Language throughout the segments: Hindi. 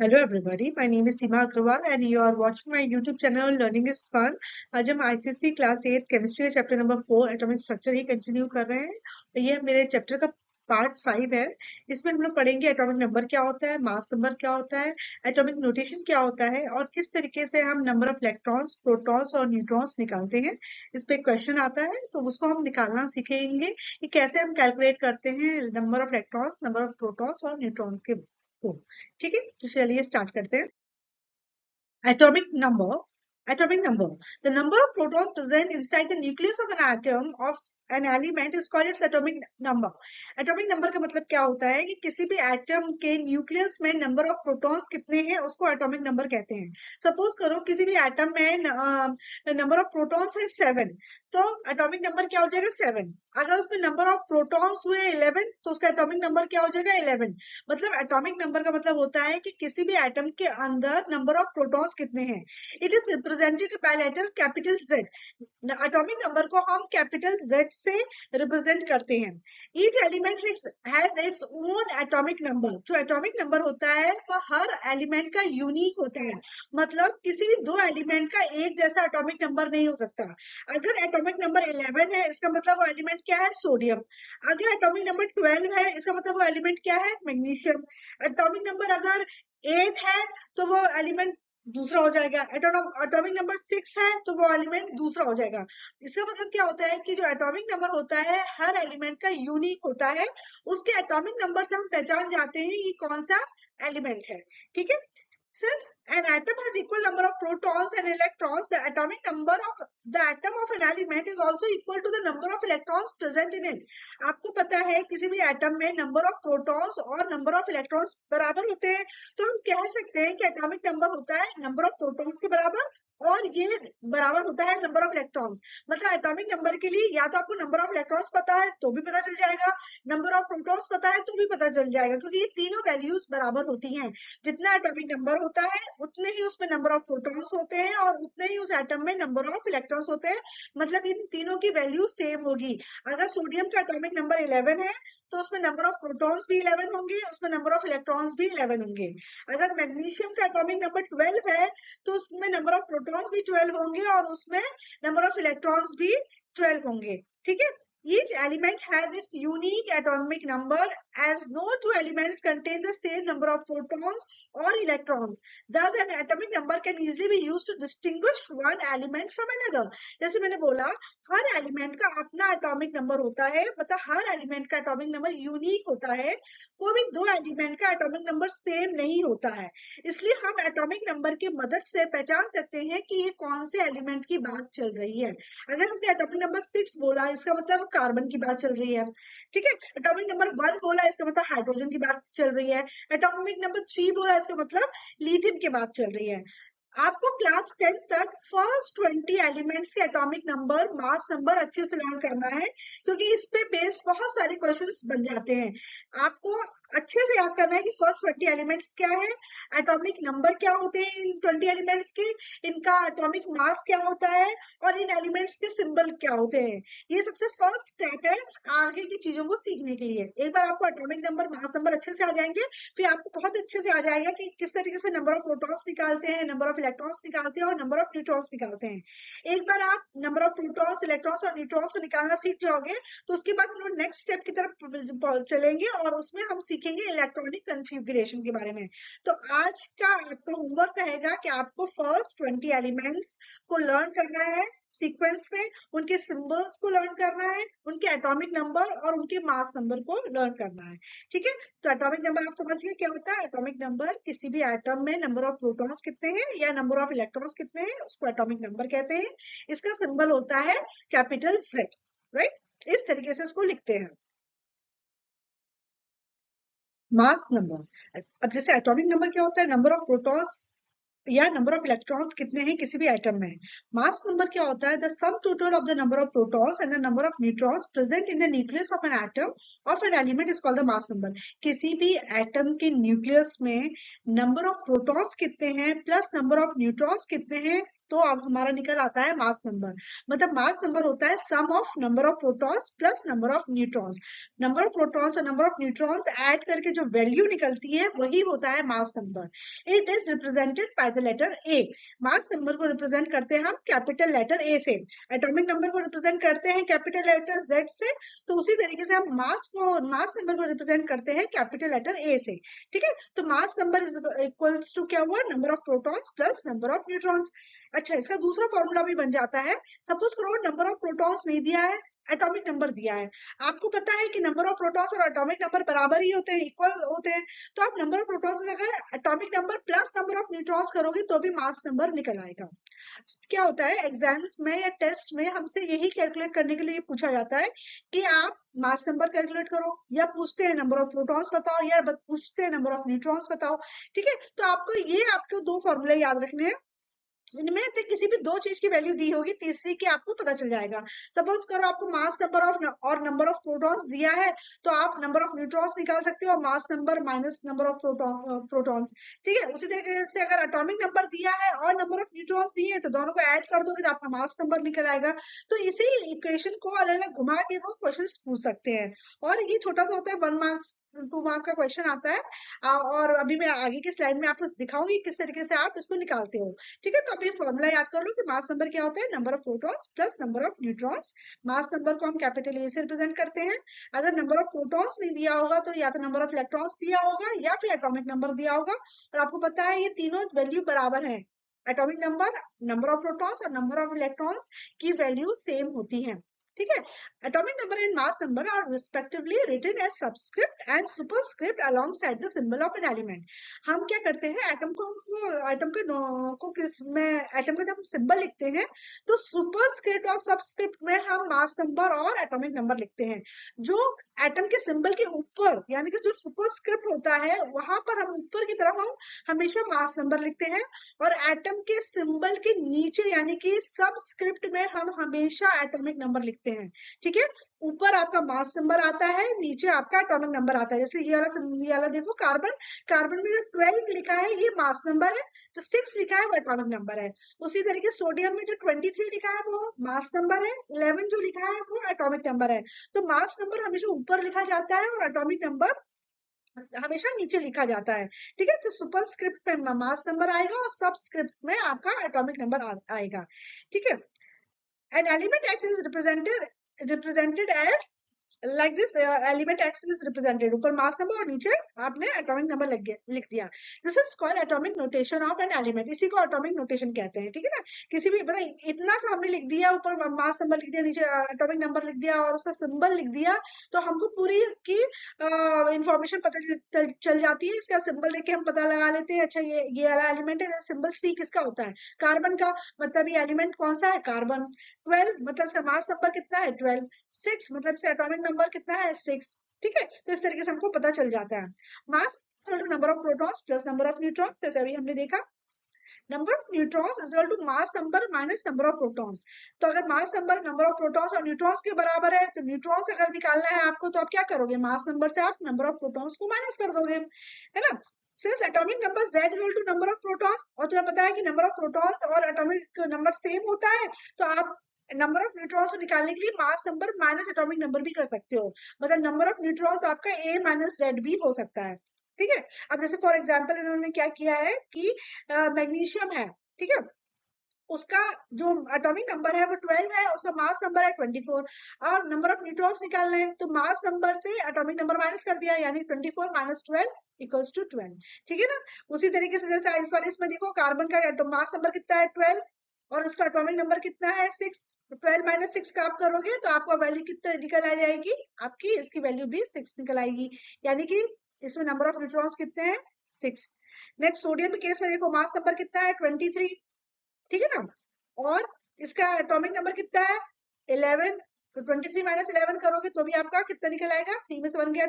Hello everybody, my name is Seema Agrawal and you are watching my YouTube channel Learning is Fun। आज हम ICSE क्लास 8 केमिस्ट्री का चैप्टर नंबर 4 एटॉमिक स्ट्रक्चर ही कंटिन्यू कर रहे हैं। तो ये मेरे चैप्टर का पार्ट 5 है। इसमें हम लोग पढ़ेंगे एटॉमिक नंबर क्या होता है, मास नंबर क्या होता है, एटॉमिक नोटेशन क्या होता है और किस तरीके से हम नंबर ऑफ इलेक्ट्रॉन्स, प्रोटॉन्स और न्यूट्रॉन्स निकालते हैं। इस पे क्वेश्चन आता है तो उसको हम निकालना सीखेंगे कि कैसे हम कैलकुलेट करते हैं number of electrons, number of protons और न्यूट्रॉन्स के को। ठीक है, तो चलिए स्टार्ट करते हैं। Atomic number. Atomic number. The number of protons present inside the nucleus of an atom of an element is called its atomic number. Atomic number का मतलब क्या होता है कि किसी भी एटम के न्यूक्लियस में नंबर ऑफ प्रोटॉन्स कितने हैं उसको एटॉमिक नंबर कहते हैं। सपोज करो किसी भी एटम में नंबर ऑफ प्रोटॉन्स है 7, तो एटॉमिक नंबर क्या हो जाएगा 7। अगर उसमें नंबर ऑफ प्रोटॉन्स हुए 11 तो उसका एटॉमिक नंबर क्या हो जाएगा 11। मतलब एटॉमिक नंबर का मतलब होता है कि किसी भी एटम के अंदर नंबर ऑफ प्रोटॉन्स कितने हैं। It is represented by letter capital Z। Atomic number को हम कैपिटल Z से रिप्रेजेंट करते हैं। Each element has its own atomic number. जो एटॉमिक नंबर होता है वह हर एलिमेंट का यूनिक होता है। मतलब किसी भी दो एलिमेंट का एक जैसा एटॉमिक नंबर नहीं हो सकता। अगर एटॉमिक नंबर 11 है इसका मतलब वो एलिमेंट क्या है, सोडियम। अगर एटॉमिक नंबर 12 है इसका मतलब वो एलिमेंट क्या है, मैग्नीशियम। एटॉमिक नंबर अगर 8 है तो वो एलिमेंट दूसरा हो जाएगा। एटॉमिक नंबर 6 है तो वो एलिमेंट दूसरा हो जाएगा। इसका मतलब क्या होता है कि जो एटॉमिक नंबर होता है हर एलिमेंट का यूनिक होता है। उसके एटॉमिक नंबर से हम पहचान जाते हैं ये कौन सा एलिमेंट है। ठीक है, since an atom has equal number of protons and electrons, the atomic number of the atom of an element is also equal to the number of electrons present in it। आपको पता है किसी भी एटम में नंबर ऑफ प्रोटॉन्स और नंबर ऑफ इलेक्ट्रॉन्स बराबर होते हैं, तो हम कह सकते हैं कि एटॉमिक नंबर होता है नंबर ऑफ प्रोटॉन्स के बराबर और ये बराबर होता है नंबर ऑफ इलेक्ट्रॉन्स। मतलब एटॉमिक नंबर के लिए या तो आपको नंबर ऑफ इलेक्ट्रॉन्स पता है तो भी पता चल जाएगा, नंबर ऑफ प्रोटॉन्स पता है तो भी पता चल जाएगा, क्योंकि ये तीनों वैल्यूज बराबर होती हैं। जितना एटॉमिक नंबर होता है उतने ही उसमें नंबर ऑफ प्रोटॉन्स होते हैं और उतने ही उस एटम में नंबर ऑफ इलेक्ट्रॉन्स होते हैं। मतलब इन तीनों की वैल्यू सेम होगी। अगर सोडियम का एटॉमिक नंबर 11 है तो उसमें नंबर ऑफ प्रोटॉन्स भी 11 होंगे, उसमें नंबर ऑफ इलेक्ट्रॉन्स भी 11 होंगे। अगर मैग्नीशियम का एटॉमिक नंबर 12 है तो उसमें नंबर ऑफ प्रोटॉन्स भी 12 होंगे और उसमें नंबर ऑफ इलेक्ट्रॉन्स भी 12 होंगे। ठीक है, each element has its unique atomic number as no two elements contain the same number of protons or electrons. Thus, an atomic number can easily be used to distinguish one element from another. जैसे मैंने बोला हर एलिमेंट का अपना एटॉमिक नंबर होता है, मतलब हर एलिमेंट का एटॉमिक नंबर यूनिक होता है। कोई भी दो एलिमेंट का एटॉमिक नंबर सेम नहीं होता है, इसलिए हम एटॉमिक नंबर की मदद से पहचान सकते हैं कि ये कौन से एलिमेंट की बात चल रही है। अगर हमने एटॉमिक नंबर 6 बोला इसका मतलब कार्बन की बात चल रही है। ठीक है, एटॉमिक नंबर 1 बोला इसका मतलब हाइड्रोजन की बात चल रही है। एटॉमिक नंबर 3 बोला इसका मतलब लिथियम की बात चल रही है। आपको क्लास 10 तक फर्स्ट 20 एलिमेंट्स के एटॉमिक नंबर, मास नंबर अच्छे से लर्न करना है, क्योंकि इस पे बेस बहुत सारे क्वेश्चंस बन जाते हैं। आपको अच्छे से याद करना है कि फर्स्ट 20 एलिमेंट्स क्या है, एटॉमिक नंबर क्या होते हैं इन 20 एलिमेंट्स के, इनका एटॉमिक मास क्या होता है और इन एलिमेंट्स के सिंबल क्या होते हैं। ये सबसे फर्स्ट स्टेप है आगे की चीजों को सीखने के लिए। एक बार आपको एटॉमिक नंबर, मास नंबर अच्छे से आ जाएंगे, फिर आपको बहुत अच्छे से आ जाएगा कि किस तरीके से नंबर ऑफ प्रोटॉन्स निकालते हैं, नंबर ऑफ इलेक्ट्रॉन्स निकालते हैं और नंबर ऑफ न्यूट्रॉन्स निकालते हैं। एक बार आप नंबर ऑफ प्रोटॉन्स, इलेक्ट्रॉन्स और न्यूट्रॉन्स को निकालना सीख जाओगे तो उसके बाद हम लोग नेक्स्ट स्टेप की तरफ चलेंगे और उसमें हम सीखेंगे इलेक्ट्रॉनिक कन्फिगरेशन के बारे में। तो आज का आपका होमवर्क रहेगा कि आपको फर्स्ट 20 एलिमेंट्स को लर्न करना है सीक्वेंस में, उनके सिंबल्स को लर्न करना है, उनके एटॉमिक नंबर और उनके मास नंबर को लर्न करना है। ठीक है, तो एटॉमिक नंबर आप समझ गए क्या होता है। एटॉमिक नंबर किसी भी एटम में नंबर ऑफ प्रोटॉन्स कितने हैं या नंबर ऑफ इलेक्ट्रॉन्स कितने हैं उसको एटॉमिक नंबर कहते हैं। इसका सिंबल होता है कैपिटल Z। राइट, इस तरीके से इसको लिखते हैं। मास नंबर, अब जैसे एटॉमिक नंबर क्या होता है, नंबर ऑफ प्रोटॉन्स या नंबर ऑफ इलेक्ट्रॉन्स कितने हैं किसी भी एटम में। मास नंबर क्या होता है, the sum total of the number of protons and the number of neutrons present in the nucleus of an atom of an element is called the mass number. किसी भी एटम के न्यूक्लियस में नंबर ऑफ प्रोटॉन्स कितने हैं प्लस नंबर ऑफ न्यूट्रॉन्स कितने हैं तो अब हमारा निकल आता है मास नंबर। मतलब मास नंबर होता है sum of number of protons plus number of neutrons. Number of protons और नंबर ऑफ न्यूट्रॉन्स ऐड करके जो वैल्यू निकलती है वही होता है mass number. It is represented by the letter A. Mass number को रिप्रेजेंट करते हैं हम कैपिटल लेटर ए से, एटॉमिक नंबर को रिप्रेजेंट करते हैं कैपिटल लेटर जेड से, तो उसी तरीके से हम मास नंबर को रिप्रेजेंट करते हैं कैपिटल लेटर ए से। ठीक है, तो mass number is equals to क्या हुआ, number of protons plus number of neutrons. अच्छा, इसका दूसरा फॉर्मूला भी बन जाता है। सपोज करो नंबर ऑफ प्रोटॉन्स नहीं दिया है, एटॉमिक नंबर दिया है। आपको पता है कि नंबर ऑफ प्रोटॉन्स और एटॉमिक नंबर बराबर ही होते हैं, इक्वल होते हैं, तो आप नंबर ऑफ प्रोटॉन्स अगर atomic number plus number of neutrons करोगे तो भी मास नंबर निकल आएगा। क्या होता है एग्जाम्स में या टेस्ट में हमसे यही कैलकुलेट करने के लिए पूछा जाता है कि आप मास नंबर कैलकुलेट करो, या पूछते हैं नंबर ऑफ प्रोटॉन्स बताओ, या पूछते हैं नंबर ऑफ न्यूट्रॉन्स बताओ। ठीक है, तो आपको दो फॉर्मूले याद रखने हैं, इनमें से किसी भी दो चीज की वैल्यू दी होगी, तीसरी की आपको पता चल जाएगा। सपोज करो आपको मास नंबर ऑफ और नंबर ऑफ प्रोटॉन्स दिया है, तो आप नंबर ऑफ न्यूट्रॉन्स निकाल सकते हो, मास number minus number of protons. ठीक है, उसी तरीके से अगर एटॉमिक नंबर दिया है और नंबर ऑफ न्यूट्रॉन्स दिए हैं तो दोनों को ऐड कर दोगे तो आपका मास नंबर निकल आएगा। तो इसी इक्वेशन को अलग अलग घुमा के वो क्वेश्चन पूछ सकते हैं, और ये छोटा सा होता है, 1 मार्क्स 2 मार्क का क्वेश्चन आता है। और अभी मैं आगे की स्लाइड में आपको दिखाऊंगी किस तरीके से आप इसको निकालते हो। ठीक है, तो आप ये फॉर्मूला याद कर लो कि मास नंबर क्या होता है, number of protons plus number of neutrons. Mass number को हम कैपिटल ए से रिप्रेजेंट करते हैं। अगर नंबर ऑफ प्रोटॉन्स नहीं दिया होगा तो या तो नंबर ऑफ इलेक्ट्रॉन्स दिया होगा या फिर एटॉमिक नंबर दिया होगा, और आपको पता है ये तीनों वैल्यू बराबर है। Atomic number, number of protons और नंबर ऑफ इलेक्ट्रॉन्स की वैल्यू सेम होती है। ठीक है, atomic number and mass number are respectively written as subscript and superscript alongside the symbol of an element। हम क्या करते हैं, एटम का जब सिंबल लिखते हैं तो सुपरस्क्रिप्ट और सबस्क्रिप्ट में हम मास नंबर और एटॉमिक नंबर लिखते हैं। जो एटम के सिंबल के ऊपर यानी कि जो सुपरस्क्रिप्ट होता है वहां पर हम ऊपर की तरफ हम हमेशा मास नंबर लिखते हैं, और एटम के सिंबल के नीचे यानी कि सबस्क्रिप्ट में हम हमेशा एटॉमिक नंबर लिखते हैं। ठीक है, ऊपर आपका मास नंबर आता है, नीचे आपका एटॉमिक नंबर आता है। जैसे ये वाला देखो, कार्बन, कार्बन में जो 12 लिखा है ये मास नंबर है, जो 6 लिखा है वो एटॉमिक नंबर है। उसी तरीके सोडियम में जो 23 लिखा है वो मास नंबर है, 11 जो लिखा है वो एटॉमिक नंबर है। तो मास नंबर हमेशा ऊपर लिखा जाता है और एटॉमिक नंबर हमेशा नीचे लिखा जाता है। ठीक है, तो सुपरस्क्रिप्ट में मास नंबर आएगा और सबस्क्रिप्ट में आपका एटॉमिक नंबर आएगा। ठीक है, an element x is represented as like this, element x is represented, ऊपर मास नंबर और नीचे आपने एटॉमिक नंबर लिख दिया। This is called atomic notation of an element, इसी को एटॉमिक नोटेशन कहते हैं। ठीक है ना, किसी भी मतलब इतना सा हमने लिख दिया, ऊपर मास नंबर लिख दिया, नीचे एटॉमिक नंबर लिख दिया और उसका सिंबल लिख दिया, तो हमको पूरी इसकी इंफॉर्मेशन पता चल जाती है। इसका सिंबल देख के हम पता लगा लेते हैं, अच्छा ये वाला एलिमेंट है। सिंबल सी किसका होता है, कार्बन का, मतलब ये एलिमेंट कौन सा है, कार्बन। 12 मतलब इसका मास नंबर कितना है, 12। 6 मतलब इसका एटॉमिक नंबर कितना है, 6। ठीक है, तो इस तरीके से हमको पता चल जाता है। Mass number of protons plus number of neutrons, जैसे अभी हमने देखा। Number of neutrons is equal to mass number minus number of protons. तो अगर mass number number of protons और न्यूट्रॉन्स के बराबर है, तो न्यूट्रॉन्स अगर निकालना है आपको तो आप क्या करोगे, मास नंबर से आप नंबर ऑफ प्रोटॉन्स को माइनस कर दोगे, है ना। Since atomic number z is equal to number of protons, और तुम्हें पता है कि नंबर ऑफ प्रोटॉन्स और एटॉमिक नंबर सेम होता है, तो आप नंबर ऑफ न्यूट्रॉन्स को निकालने के लिए मास नंबर माइनस एटॉमिक नंबर भी कर सकते हो। मतलब नंबर ऑफ न्यूट्रॉन्स आपका a माइनस z भी हो सकता है। ठीक है, अब जैसे फॉर एग्जांपल इन्होंने क्या किया है कि मैग्नीशियम है, ठीक है, उसका जो एटॉमिक नंबर है वो 12 है, उसका मास नंबर है 24, और नंबर ऑफ न्यूट्रॉन्स निकालना है तो मास नंबर से एटॉमिक नंबर माइनस कर दिया, यानी 24 माइनस 12 इक्वल्स टू 12। ठीक है ना, उसी तरीके से जैसे इस वाले इसमें देखो, कार्बन का मास नंबर कितना है, 12, और इसका एटॉमिक नंबर कितना है, 6। 12 माइनस 6 का आप करोगे तो आपका वैल्यू कितना निकल आ जाएगी, आपकी इसकी वैल्यू भी 6 निकल आएगी, यानी कि इसमें नंबर ऑफ न्यूट्रॉन्स कितने हैं, 6। नेक्स्ट सोडियम के केस में देखो, मास नंबर कितना है, 23। ठीक है ना, और इसका एटॉमिक नंबर कितना है, 11। तो 23 माइनस 11 करोगे तो भी आपका कितना निकल आएगा, 3 में से 1 गया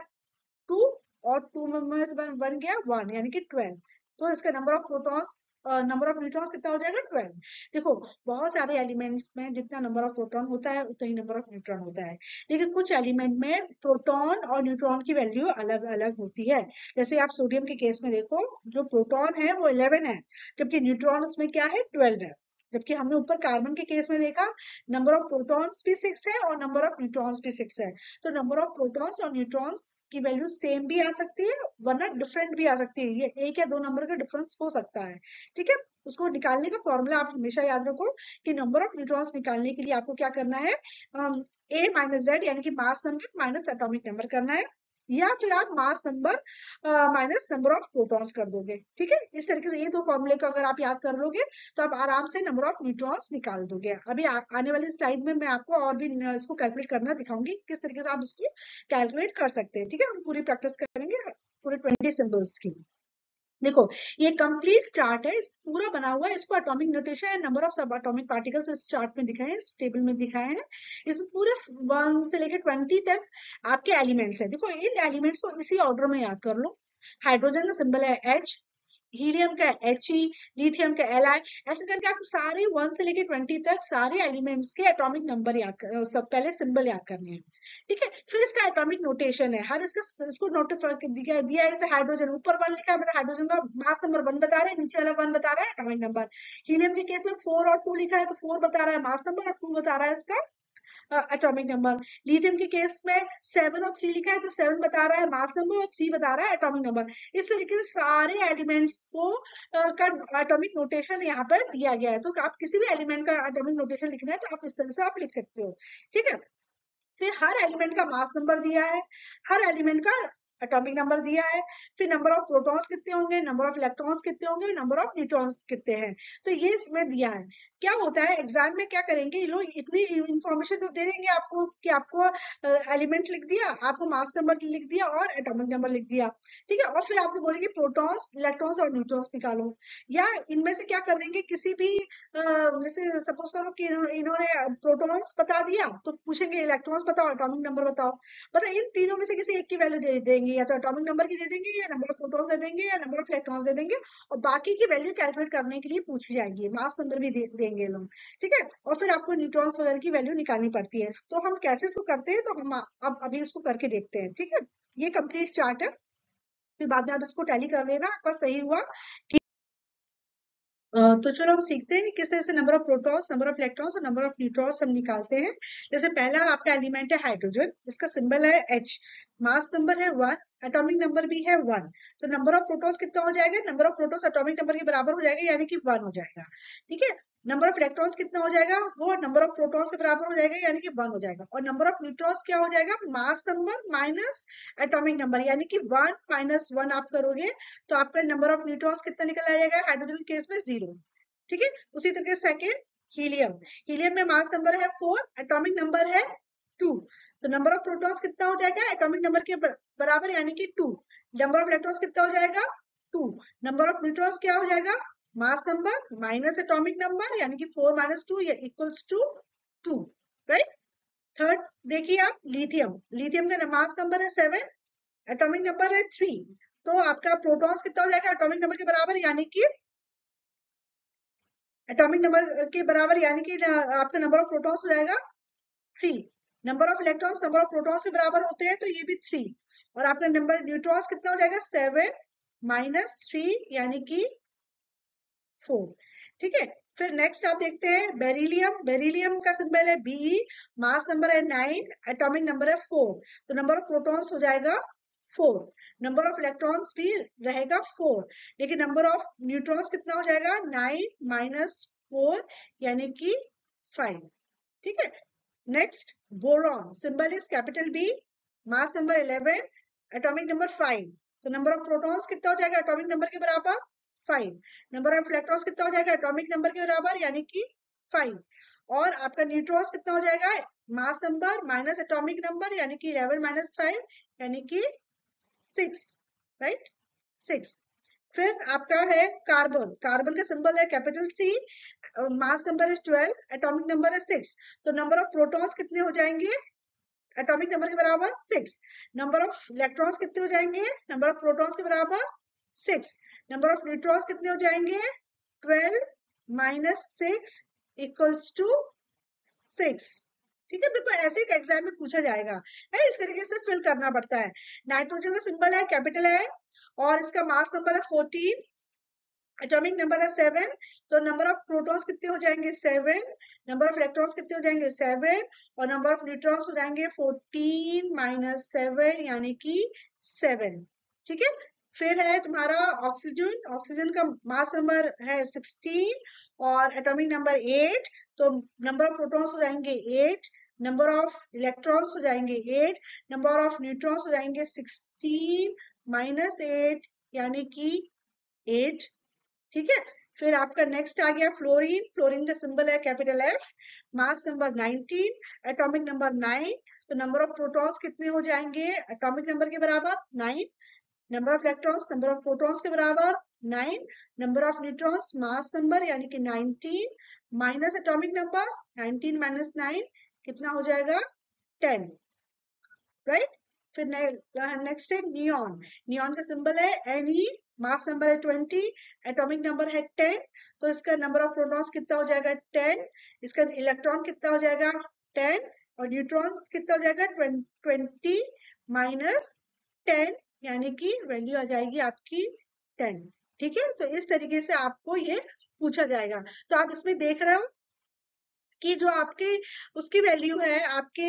2, और 2 में से 1 गया 1, यानी कि 12। तो इसका number of protons, number of neutrons कितना हो जाएगा, 12। देखो, बहुत सारे एलिमेंट्स में जितना नंबर ऑफ प्रोटॉन होता है उतना ही नंबर ऑफ न्यूट्रॉन होता है, लेकिन कुछ एलिमेंट में प्रोटॉन और न्यूट्रॉन की वैल्यू अलग अलग होती है। जैसे आप सोडियम के केस में देखो, जो प्रोटॉन है वो 11 है, जबकि न्यूट्रॉन उसमें क्या है, 12 है। जबकि हमने ऊपर कार्बन के केस में देखा नंबर ऑफ प्रोटॉन्स भी 6 है और नंबर ऑफ न्यूट्रॉन्स भी 6 है। तो नंबर ऑफ प्रोटॉन्स और न्यूट्रॉन्स की वैल्यू सेम भी आ सकती है वरना डिफरेंट भी आ सकती है, ये एक या दो नंबर का डिफरेंस हो सकता है। ठीक है, उसको निकालने का फॉर्मूला आप हमेशा याद रखो कि नंबर ऑफ न्यूट्रॉन्स निकालने के लिए आपको क्या करना है, ए माइनस जेड यानी कि मास नंबर माइनस एटॉमिक नंबर करना है, या फिर आप मास number minus number of protons कर दोगे। ठीक है, इस तरीके से ये दो फॉर्मूले को अगर आप याद कर लोगे तो आप आराम से नंबर ऑफ न्यूट्रॉन्स निकाल दोगे। अभी आने वाली स्लाइड में मैं आपको और भी इसको कैलकुलेट करना दिखाऊंगी किस तरीके से आप इसको कैलकुलेट कर सकते हैं। ठीक है, हम पूरी प्रैक्टिस करेंगे पूरे 20 सिंबल्स की। देखो ये कंप्लीट चार्ट है, इस पूरा बना हुआ है, इसको atomic notation and number of सब एटॉमिक पार्टिकल्स इस चार्ट में दिखाए हैं, इस टेबल में दिखाए हैं। इसमें पूरे 1 से लेकर 20 तक आपके एलिमेंट्स हैं। देखो इन एलिमेंट्स को इसी ऑर्डर में याद कर लो। हाइड्रोजन का सिंबल है H, हीलियम का He, लिथियम का Li, ऐसे करके आपको सारे 1 से लेके 20 तक सारे एलिमेंट्स के एटॉमिक नंबर याद कर, सब पहले सिंबल याद करने हैं। ठीक है, फिर इसका एटॉमिक नोटेशन है, हर इसको नोटिफाई दिया है। जैसे हाइड्रोजन ऊपर 1 लिखा है, मतलब हाइड्रोजन का मास नंबर 1 बता रहा है, नीचे वाला 1 बता रहा है एटॉमिक नंबर। हीलियम के केस में 4 और 2 लिखा है तो 4 बता रहा है मास नंबर और 2 बता रहा है इसका एटॉमिक नंबर। लिथियम के केस में 7 और 3 लिखा है तो 7 बता रहा है मास नंबर और 3 बता रहा है एटॉमिक नंबर। इस तरीके से सारे एलिमेंट्स को का एटॉमिक नोटेशन यहाँ पर दिया गया है। तो आप किसी भी एलिमेंट का एटॉमिक नोटेशन लिखना है तो आप इस तरह से आप लिख सकते हो। ठीक है, फिर हर एलिमेंट का मास नंबर दिया है, हर एलिमेंट का एटॉमिक नंबर दिया है, फिर नंबर ऑफ प्रोटॉन्स कितने होंगे, नंबर ऑफ इलेक्ट्रॉन्स कितने होंगे, नंबर ऑफ न्यूट्रॉन्स कितने हैं। तो ये इसमें दिया है। क्या होता है एग्जाम में क्या करेंगे ये लोग, इतनी इंफॉर्मेशन तो दे देंगे आपको कि आपको एलिमेंट लिख दिया, आपको मास नंबर लिख दिया और एटॉमिक नंबर लिख दिया। ठीक है, और फिर आपसे बोलेंगे प्रोटॉन्स इलेक्ट्रॉन्स और न्यूट्रॉन्स निकालो, या इनमें से क्या कर देंगे किसी भी जैसे सपोज करो कि इन्होंने प्रोटॉन्स बता दिया तो पूछेंगे इलेक्ट्रॉन्स बताओ एटॉमिक नंबर बताओ। मतलब इन तीनों में से किसी एक की वैल्यू दे देंगे, या तो एटॉमिक नंबर की दे देंगे, या नंबर ऑफ प्रोटॉन्स दे देंगे, या नंबर ऑफ इलेक्ट्रॉन्स दे देंगे, और बाकी की वैल्यू कैलकुलेट करने के लिए पूछी जाएगी, मास नंबर भी देंगे लोग। ठीक है, और फिर आपको न्यूट्रॉन्स वगैरह की वैल्यू निकालनी पड़ती है। तो हम कैसे इसको करते हैं तो हम अब अभी इसको करके देखते हैं। ठीक है, ये कंप्लीट चार्ट है, फिर बाद में आप इसको टैली कर लेना, आपका सही हुआ। तो चलो हम सीखते हैं किस तरह से number of protons, number of electrons और नंबर ऑफ न्यूट्रॉन्स हम निकालते हैं। जैसे पहला आपका एलिमेंट है हाइड्रोजन, इसका सिंबल है H, मास नंबर है 1, एटॉमिक नंबर भी है 1। तो नंबर ऑफ प्रोटॉन्स कितना हो जाएगा, number of protons atomic number के बराबर हो जाएगा यानी कि 1 हो जाएगा। ठीक है, नंबर ऑफ इलेक्ट्रॉन्स कितना हो जाएगा, वो नंबर ऑफ प्रोटॉन्स के बराबर हो जाएगा यानी कि 1 हो जाएगा। और नंबर ऑफ न्यूट्रॉन्स क्या हो जाएगा, mass number minus atomic number यानी कि 1 माइनस 1 आप करोगे तो आपका नंबर ऑफ न्यूट्रॉन्स कितना निकल आ जाएगा, हाइड्रोजन के केस में 0। ठीक है, उसी तरीके से सेकेंड हीलियम, हीलियम में मास नंबर है 4, एटॉमिक नंबर है 2। तो नंबर ऑफ प्रोटॉन्स कितना हो जाएगा, एटॉमिक नंबर के बराबर यानी कि 2। नंबर ऑफ इलेक्ट्रॉन्स कितना हो जाएगा 2। नंबर ऑफ न्यूट्रॉन्स क्या हो जाएगा, mass number minus atomic number यानी कि 4 minus 2 equals to 2। Right, third देखिए आप लिथियम, लिथियम का मास नंबर है 7, एटॉमिक नंबर है 3। तो आपका प्रोटॉन्स कितना हो जाएगा एटॉमिक नंबर के बराबर यानी कि एटॉमिक नंबर के बराबर यानी कि आपका नंबर ऑफ प्रोटॉन्स हो जाएगा 3। Number of electrons number of protons के बराबर होते हैं तो ये भी 3। और आपका नंबर न्यूट्रॉन्स कितना हो जाएगा 7 माइनस 3 यानी कि 4। ठीक है, फिर नेक्स्ट आप देखते हैं बेरिलियम, बेरिलियम का सिंबल है Be, मास नंबर है 9, एटॉमिक नंबर है 4। तो नंबर ऑफ प्रोटॉन्स हो जाएगा 4, नंबर ऑफ इलेक्ट्रॉन्स भी रहेगा 4, लेकिन नंबर ऑफ न्यूट्रॉन्स कितना हो जाएगा 9 माइनस 4 यानी कि 5। ठीक है, next boron, symbol is capital B, mass number 11, atomic number 5। तो नंबर ऑफ प्रोटॉन्स कितना हो जाएगा एटॉमिक नंबर के बराबर 5। नंबर ऑफ इलेक्ट्रॉन्स कितना हो जाएगा एटॉमिक नंबर के बराबर यानी कि 5। और आपका न्यूट्रॉन्स कितना हो जाएगा mass number minus atomic number यानी कि 11 माइनस 5 यानी कि 6। राइट, 6। फिर आपका है कार्बन, कार्बन का सिंबल है कैपिटल C, मास नंबर है 12, एटॉमिक नंबर है 6। तो नंबर ऑफ प्रोटॉन्स कितने हो जाएंगे एटॉमिक नंबर के बराबर 6। नंबर ऑफ इलेक्ट्रॉन्स कितने हो जाएंगे नंबर ऑफ प्रोटॉन्स के बराबर 6। नंबर ऑफ न्यूट्रॉन्स कितने हो जाएंगे 12 माइनस 6 इक्वल्स टू 6। ठीक है, बिल्कुल ऐसे एक एग्जाम में पूछा जाएगा है, इस तरीके से फिल करना पड़ता है। नाइट्रोजन का सिंबल है कैपिटल है और इसका मास नंबर है 14, एटॉमिक नंबर है 7, तो नंबर ऑफ प्रोटॉन्स कितने हो जाएंगे 7, नंबर ऑफ इलेक्ट्रॉन्स कितने हो जाएंगे 7, और नंबर ऑफ न्यूट्रॉन्स हो जाएंगे 14 माइनस 7 यानी कि 7। ठीक है, फिर है तुम्हारा ऑक्सीजन। ऑक्सीजन का मास नंबर है 16 और एटॉमिक नंबर 8, तो नंबर ऑफ प्रोटॉन्स हो जाएंगे 8, नंबर ऑफ इलेक्ट्रॉन्स हो जाएंगे 8, नंबर ऑफ न्यूट्रॉन्स हो जाएंगे 16 माइनस 8 यानी कि 8। ठीक है, फिर आपका नेक्स्ट आ गया फ्लोरीन। फ्लोरीन का सिंबल है capital F, mass number 19, atomic number 9, तो नंबर ऑफ प्रोटॉन्स कितने हो जाएंगे एटॉमिक नंबर के बराबर 9, number of electrons number of protons के बराबर 9, number of neutrons mass number यानी कि 19 माइनस एटॉमिक नंबर 19 माइनस 9 कितना हो जाएगा 10, राइट। फिर नेक्स्ट है नियॉन। नियॉन का सिंबल है Ne, मास नंबर है 20, एटॉमिक नंबर है 10, तो इसका नंबर ऑफ प्रोटॉन्स कितना हो जाएगा 10, इसका इलेक्ट्रॉन कितना हो जाएगा 10, और न्यूट्रॉन कितना हो जाएगा 20 माइनस 10 यानी कि वैल्यू आ जाएगी आपकी 10। ठीक है, तो इस तरीके से आपको ये पूछा जाएगा। तो आप इसमें देख रहे हो कि जो आपके उसकी वैल्यू है आपके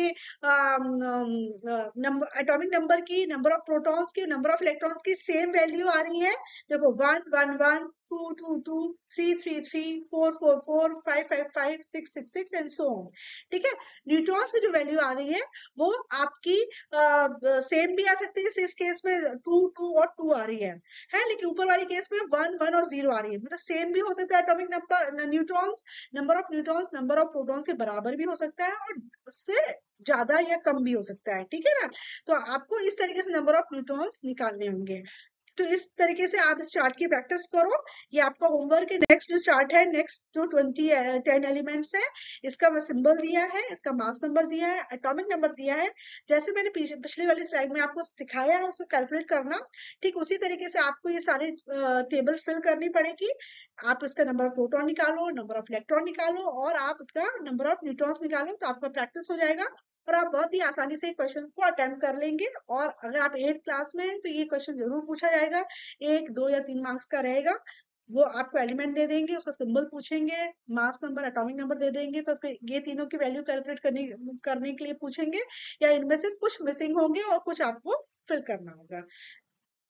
नंबर एटॉमिक नंबर की, नंबर ऑफ प्रोटॉन्स की, नंबर ऑफ इलेक्ट्रॉन्स की सेम वैल्यू आ रही है। देखो 1 1 1 2 2 2 3 3 3 4 4 4 5 5 5 6 6 6 एंड सो ऑन। ठीक है, न्यूट्रॉन्स की जो वैल्यू आ रही है वो आपकी सेम भी आ सकती है, जैसे इस केस में 2 2 और 2 आ रही है, लेकिन ऊपर वाली केस में 1 1 और 0 आ रही है, मतलब सेम भी हो सकता है atomic number neutrons, number of neutrons number of protons के बराबर भी हो सकता है और उससे ज्यादा या कम भी हो सकता है। ठीक है ना, तो आपको इस तरीके से नंबर ऑफ न्यूट्रॉन्स निकालने होंगे। तो इस तरीके से आप इस चार्ट की प्रैक्टिस करो। ये आपका होमवर्क है। नेक्स्ट जो चार्ट है, नेक्स्ट जो 10 एलिमेंट्स है, इसका सिंबल दिया है, इसका मास नंबर दिया है, एटॉमिक नंबर दिया है। जैसे मैंने पिछले वाली स्लाइड में आपको सिखाया है उसको कैलकुलेट करना, ठीक उसी तरीके से आपको ये सारे टेबल फिल करनी पड़ेगी। आप इसका नंबर ऑफ प्रोटॉन निकालो, नंबर ऑफ इलेक्ट्रॉन निकालो और आप इसका नंबर ऑफ न्यूट्रॉन्स निकालो, तो आपका प्रैक्टिस हो जाएगा और आप बहुत ही आसानी से क्वेश्चन को अटेम्प्ट कर लेंगे। और अगर आप 8th क्लास में हैं तो ये क्वेश्चन जरूर पूछा जाएगा, 1 2 या 3 मार्क्स का रहेगा। वो आपको एलिमेंट दे देंगे, उसका सिंबल पूछेंगे, मास नंबर एटॉमिक नंबर दे देंगे, तो फिर ये तीनों की वैल्यू कैलकुलेट करने के लिए पूछेंगे, या इनमें से कुछ मिसिंग होंगे और कुछ आपको फिल करना होगा।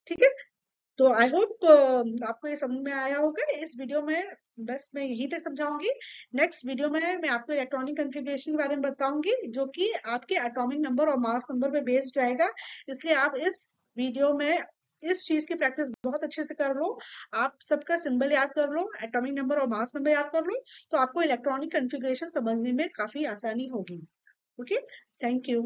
ठीक है, तो आई होप आपको ये समझ में आया होगा। इस वीडियो में बस मैं यही तक समझाऊंगी। नेक्स्ट वीडियो में मैं आपको इलेक्ट्रॉनिक कॉन्फ़िगरेशन के बारे में बताऊंगी, जो कि आपके एटॉमिक नंबर और मास नंबर पे बेस्ड रहेगा। इसलिए आप इस वीडियो में इस चीज की प्रैक्टिस बहुत अच्छे से कर लो। आप सबका सिंबल याद कर लो, एटॉमिक नंबर और मास नंबर याद कर लो, तो आपको इलेक्ट्रॉनिक कॉन्फ़िगरेशन समझने में काफी आसानी होगी। Okay, thank you.